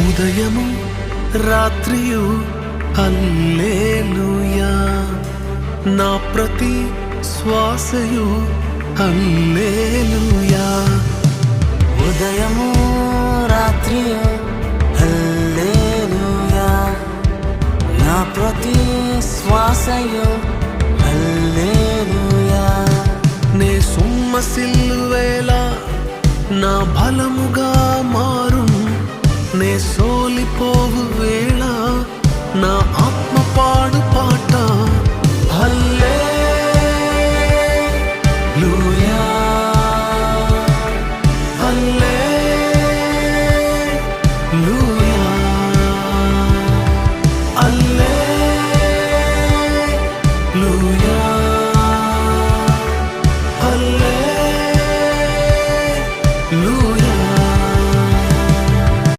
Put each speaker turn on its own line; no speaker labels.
ఉదయము రాత్రియు హల్లెలూయా, నా ప్రతి శ్వాసయు హల్లెలూయా.
ఉదయము రాత్రియు హల్లెలూయా, నా ప్రతి శ్వాసయు హల్లెలూయా.
నే సొమ్మసిల్లువేళ నా బలముగా మారును, నే సోలిపోవు వేళ నా ఆత్మ పాడు పాట హల్లెలూయా, హల్లెలూయా.